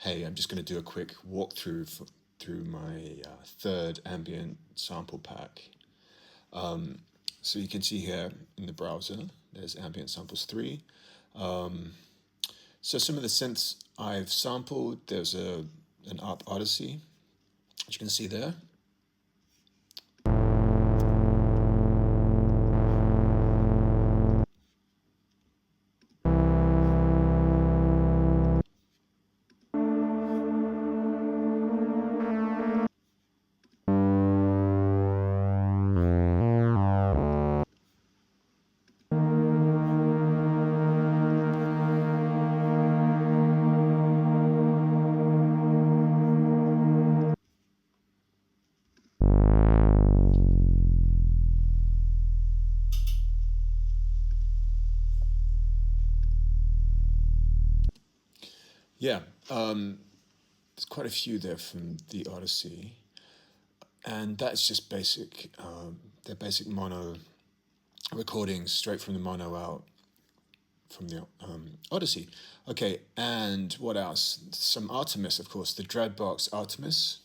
hey, I'm just going to do a quick walkthrough through my third ambient sample pack. So you can see here in the browser, there's Ambient Samples 3. So some of the synths I've sampled, there's an ARP Odyssey, as you can see there. Yeah, there's quite a few there from the Odyssey, and that's just basic. They're basic mono recordings straight from the mono out from the Odyssey. Okay, and what else? Some Artemis, of course, the Dreadbox Artemis.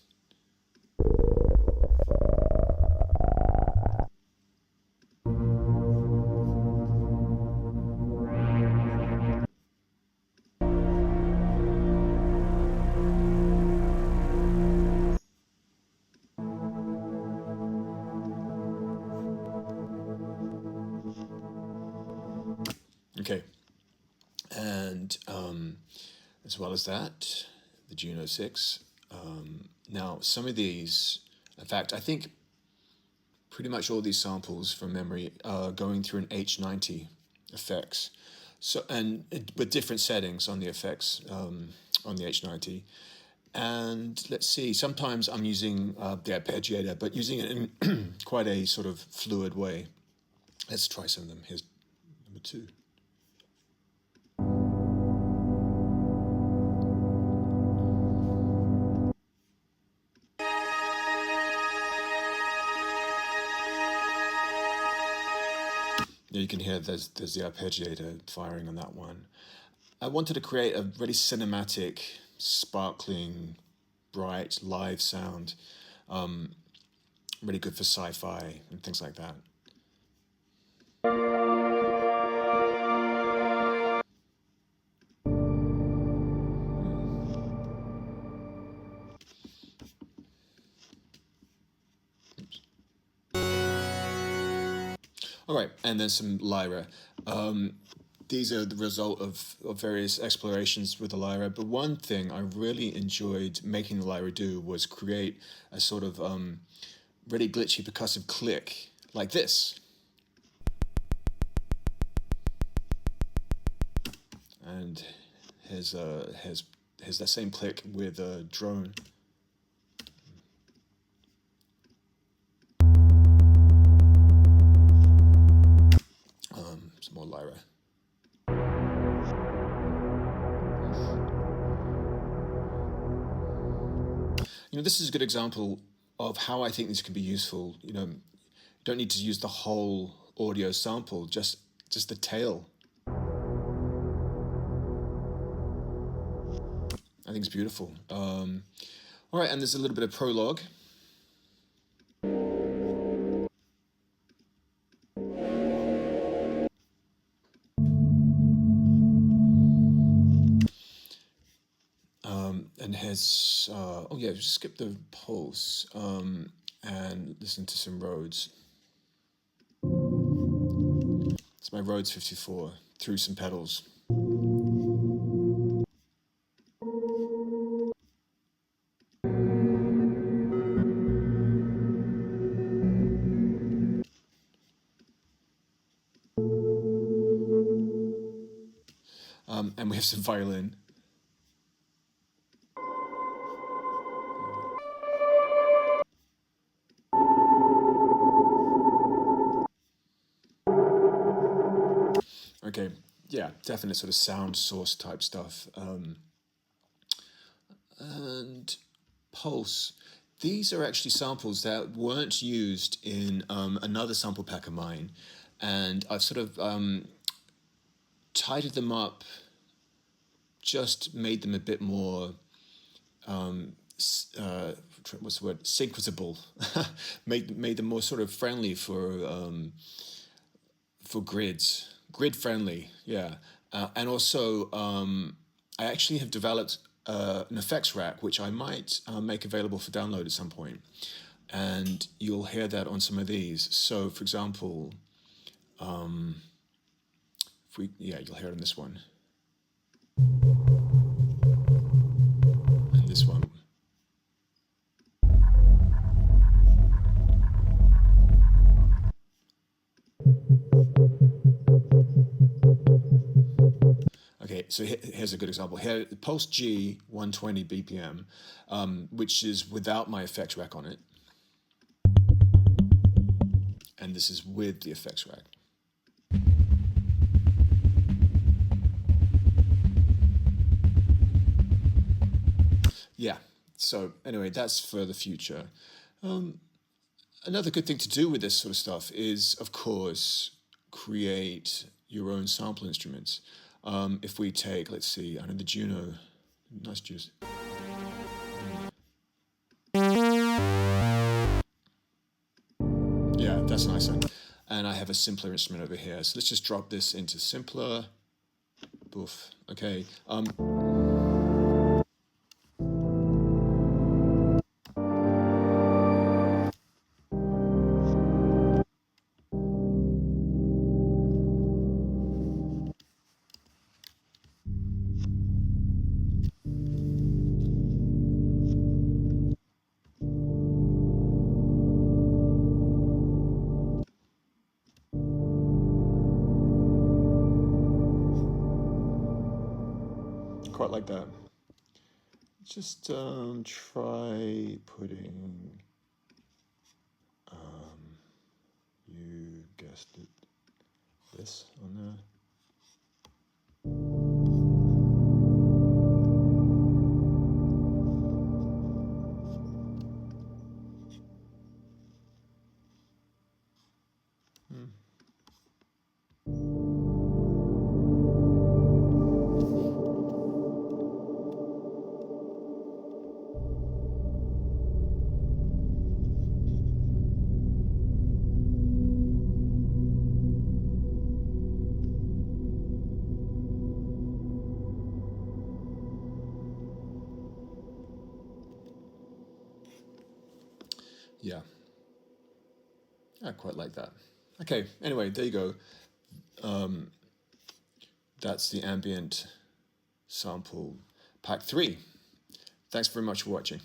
Okay, and as well as that, the Juno 6. Now, some of these, in fact, I think pretty much all these samples from memory are going through an H90 effects. So, and with different settings on the effects on the H90. And let's see, sometimes I'm using the arpeggiator, but using it in quite a sort of fluid way. Let's try some of them. Here's number 2. You can hear there's the arpeggiator firing on that one. I wanted to create a really cinematic, sparkling, bright, live sound. Really good for sci-fi and things like that. All right, and then some lyra. These are the result of various explorations with the lyra, but one thing I really enjoyed making the lyra do was create a sort of really glitchy percussive click like this. And here's that same click with a drone. Some more lyra. This is a good example of how I think this can be useful. You don't need to use the whole audio sample, just the tail. I think it's beautiful. All right, and there's a little bit of prologue. And here's, just skip the pulse and listen to some Rhodes. It's my Rhodes 54 through some pedals. And we have some violin. Okay, yeah, definite sort of sound source type stuff. And pulse. These are actually samples that weren't used in another sample pack of mine, and I've sort of tidied them up, just made them a bit more what's the word, sequenceable, made them more sort of friendly for grids, grid friendly, yeah. And also, I actually have developed an effects rack, which I might make available for download at some point. And you'll hear that on some of these. So, for example, you'll hear it on this one. And this one. Okay, so here's a good example. Here, Pulse G 120 BPM, which is without my effects rack on it. And this is with the effects rack. Yeah, so anyway, that's for the future. Another good thing to do with this sort of stuff is, of course, create your own sample instruments. If we take, let's see, I know the Juno, nice juice. Yeah, that's nice. And I have a simpler instrument over here. So let's just drop this into simpler. Boof. Okay. Quite like that. Just try putting, you guessed it, this on there. Yeah, I quite like that. Okay, anyway, there you go. That's the Ambient Sample Pack 3. Thanks very much for watching.